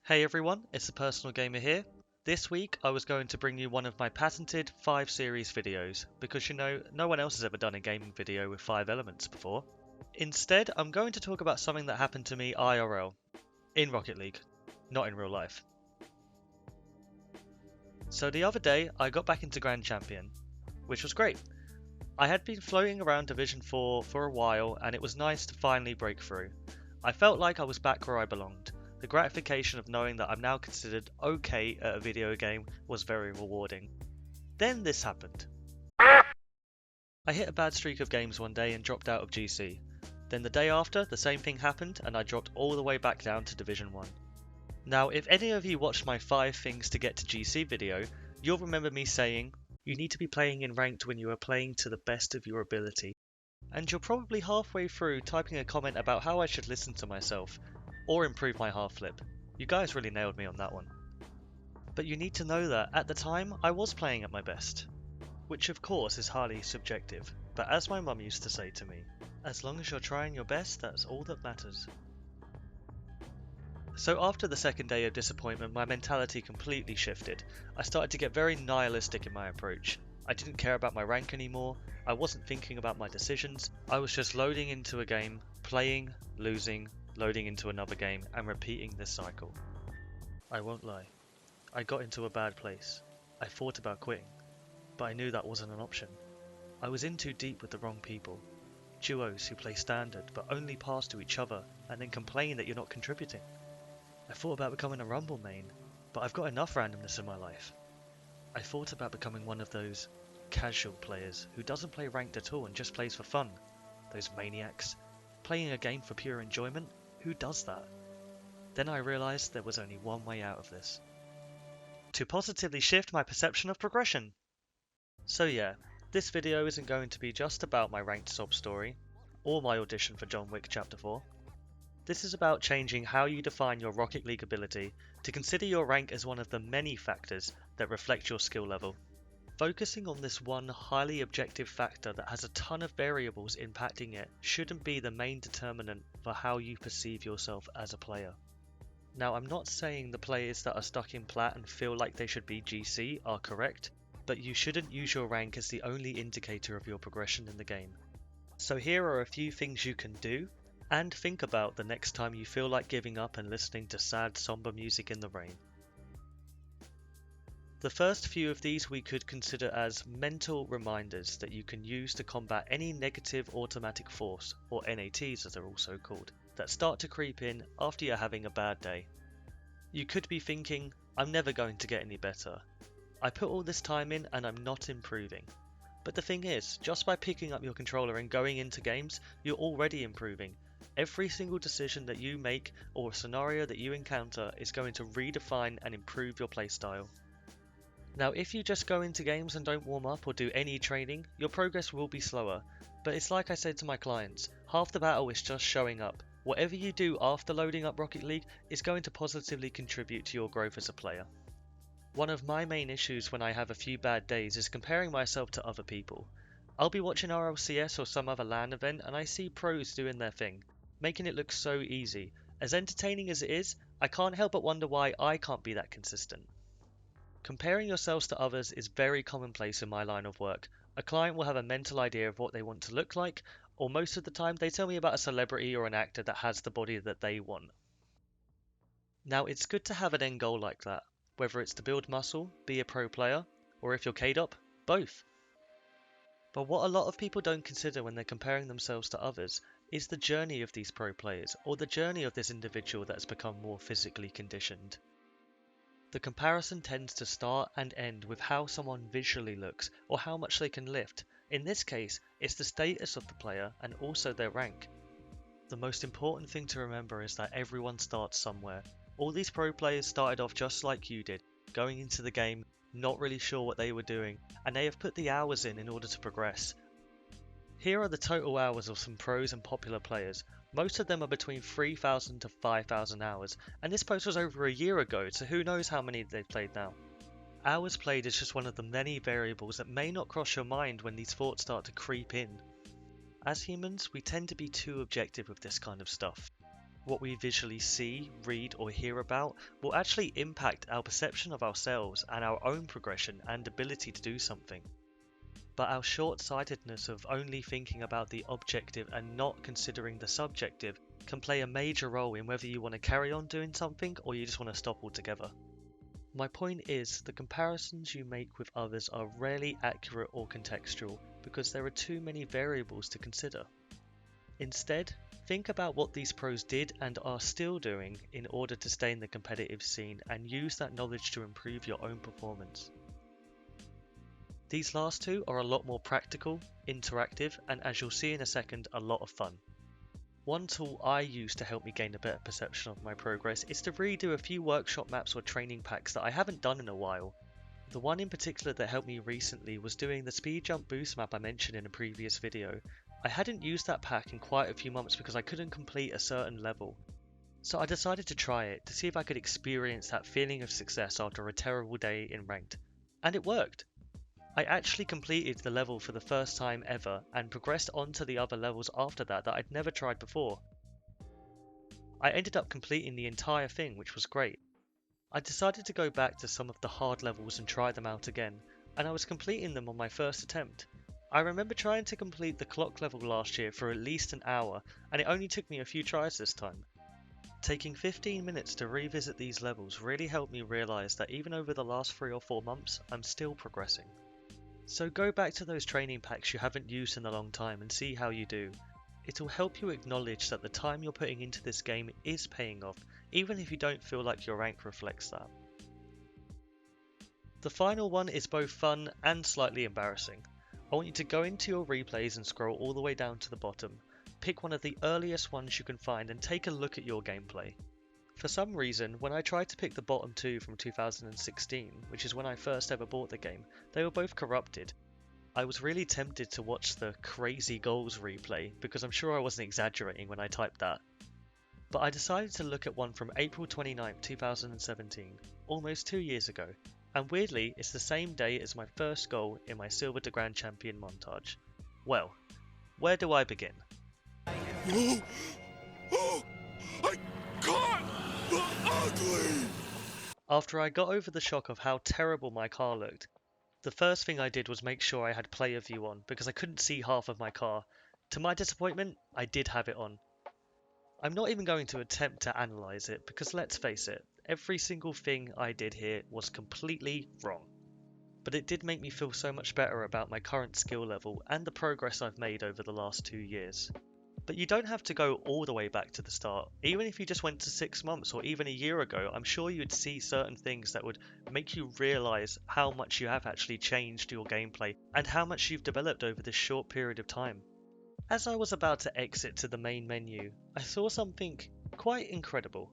Hey everyone, it's the Personal Gamer here. This week I was going to bring you one of my patented 5 series videos, because no one else has ever done a gaming video with 5 elements before. Instead, I'm going to talk about something that happened to me IRL, in Rocket League, not in real life. So the other day, I got back into Grand Champion, which was great. I had been floating around Division 4 for a while, and it was nice to finally break through. I felt like I was back where I belonged. The gratification of knowing that I'm now considered okay at a video game was very rewarding. Then this happened. I hit a bad streak of games one day and dropped out of GC. Then the day after, the same thing happened and I dropped all the way back down to Division 1. Now, if any of you watched my 5 things to get to GC video, you'll remember me saying, you need to be playing in ranked when you are playing to the best of your ability. And you're probably halfway through typing a comment about how I should listen to myself, or improve my half flip. You guys really nailed me on that one. But you need to know that, at the time, I was playing at my best. Which of course is highly subjective, but as my mum used to say to me, as long as you're trying your best, that's all that matters. So after the second day of disappointment, my mentality completely shifted. I started to get very nihilistic in my approach. I didn't care about my rank anymore, I wasn't thinking about my decisions, I was just loading into a game, playing, losing, loading into another game, and repeating this cycle. I won't lie, I got into a bad place. I thought about quitting, but I knew that wasn't an option. I was in too deep with the wrong people. Duos who play standard but only pass to each other and then complain that you're not contributing. I thought about becoming a Rumble main, but I've got enough randomness in my life. I thought about becoming one of those casual players who doesn't play ranked at all and just plays for fun. Those maniacs. Playing a game for pure enjoyment? Who does that? Then I realised there was only one way out of this. To positively shift my perception of progression. So yeah, this video isn't going to be just about my ranked sob story, or my audition for John Wick Chapter 4. This is about changing how you define your Rocket League ability to consider your rank as one of the many factors that reflect your skill level. Focusing on this one highly objective factor that has a ton of variables impacting it shouldn't be the main determinant for how you perceive yourself as a player. Now, I'm not saying the players that are stuck in Plat and feel like they should be GC are correct, but you shouldn't use your rank as the only indicator of your progression in the game. So here are a few things you can do and think about the next time you feel like giving up and listening to sad, somber music in the rain. The first few of these we could consider as mental reminders that you can use to combat any negative automatic force, or NATs as they're also called, that start to creep in after you're having a bad day. You could be thinking, I'm never going to get any better. I put all this time in and I'm not improving. But the thing is, just by picking up your controller and going into games, you're already improving. Every single decision that you make or scenario that you encounter is going to redefine and improve your playstyle. Now, if you just go into games and don't warm up or do any training, your progress will be slower. But it's like I said to my clients, half the battle is just showing up. Whatever you do after loading up Rocket League is going to positively contribute to your growth as a player. One of my main issues when I have a few bad days is comparing myself to other people. I'll be watching RLCS or some other LAN event and I see pros doing their thing, making it look so easy. As entertaining as it is, I can't help but wonder why I can't be that consistent. Comparing yourselves to others is very commonplace in my line of work. A client will have a mental idea of what they want to look like, or most of the time they tell me about a celebrity or an actor that has the body that they want. Now, it's good to have an end goal like that, whether it's to build muscle, be a pro player, or if you're K'd up, both. But what a lot of people don't consider when they're comparing themselves to others is the journey of these pro players, or the journey of this individual that's become more physically conditioned. The comparison tends to start and end with how someone visually looks or how much they can lift. In this case, it's the status of the player and also their rank. The most important thing to remember is that everyone starts somewhere. All these pro players started off just like you did, going into the game, not really sure what they were doing, and they have put the hours in order to progress. Here are the total hours of some pros and popular players. Most of them are between 3,000 to 5,000 hours, and this post was over a year ago, so who knows how many they've played now. Hours played is just one of the many variables that may not cross your mind when these thoughts start to creep in. As humans, we tend to be too objective with this kind of stuff. what we visually see, read, or hear about will actually impact our perception of ourselves and our own progression and ability to do something. But our short-sightedness of only thinking about the objective and not considering the subjective can play a major role in whether you want to carry on doing something or you just want to stop altogether. My point is, the comparisons you make with others are rarely accurate or contextual because there are too many variables to consider. Instead, think about what these pros did and are still doing in order to stay in the competitive scene and use that knowledge to improve your own performance. These last two are a lot more practical, interactive, and as you'll see in a second, a lot of fun. One tool I use to help me gain a better perception of my progress is to redo a few workshop maps or training packs that I haven't done in a while. The one in particular that helped me recently was doing the speed jump boost map I mentioned in a previous video. I hadn't used that pack in quite a few months because I couldn't complete a certain level. So I decided to try it to see if I could experience that feeling of success after a terrible day in ranked. And it worked! I actually completed the level for the first time ever and progressed on to the other levels after that I'd never tried before. I ended up completing the entire thing, which was great. I decided to go back to some of the hard levels and try them out again, and I was completing them on my first attempt. I remember trying to complete the clock level last year for at least an hour, and it only took me a few tries this time. Taking 15 minutes to revisit these levels really helped me realise that even over the last 3 or 4 months, I'm still progressing. So go back to those training packs you haven't used in a long time and see how you do. It'll help you acknowledge that the time you're putting into this game is paying off, even if you don't feel like your rank reflects that. The final one is both fun and slightly embarrassing. I want you to go into your replays and scroll all the way down to the bottom. Pick one of the earliest ones you can find and take a look at your gameplay. For some reason, when I tried to pick the bottom two from 2016, which is when I first ever bought the game, they were both corrupted. I was really tempted to watch the crazy goals replay, because I'm sure I wasn't exaggerating when I typed that. But I decided to look at one from April 29, 2017, almost 2 years ago, and weirdly, it's the same day as my first goal in my Silver to Grand Champion montage. Well, where do I begin? No! Oh! I caught the ugly! After I got over the shock of how terrible my car looked, the first thing I did was make sure I had player view on because I couldn't see half of my car. To my disappointment, I did have it on. I'm not even going to attempt to analyse it because let's face it, every single thing I did here was completely wrong. But it did make me feel so much better about my current skill level and the progress I've made over the last 2 years. But you don't have to go all the way back to the start. Even if you just went to 6 months or even a year ago, I'm sure you'd see certain things that would make you realise how much you have actually changed your gameplay and how much you've developed over this short period of time. As I was about to exit to the main menu, I saw something quite incredible.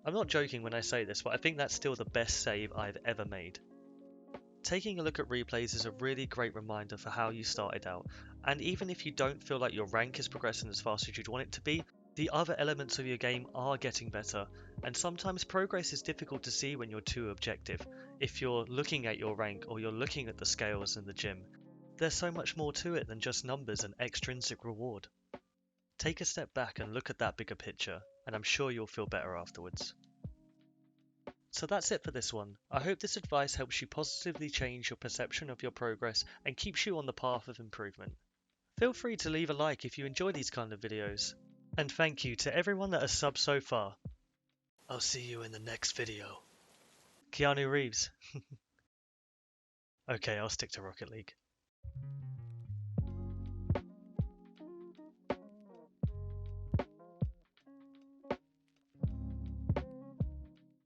I'm not joking when I say this, but I think that's still the best save I've ever made. Taking a look at replays is a really great reminder for how you started out, and even if you don't feel like your rank is progressing as fast as you'd want it to be, the other elements of your game are getting better, and sometimes progress is difficult to see when you're too objective. If you're looking at your rank or you're looking at the scales in the gym, there's so much more to it than just numbers and extrinsic reward. Take a step back and look at that bigger picture, and I'm sure you'll feel better afterwards. So that's it for this one. I hope this advice helps you positively change your perception of your progress and keeps you on the path of improvement. Feel free to leave a like if you enjoy these kind of videos. And thank you to everyone that has subbed so far. I'll see you in the next video. Keanu Reeves. Okay, I'll stick to Rocket League.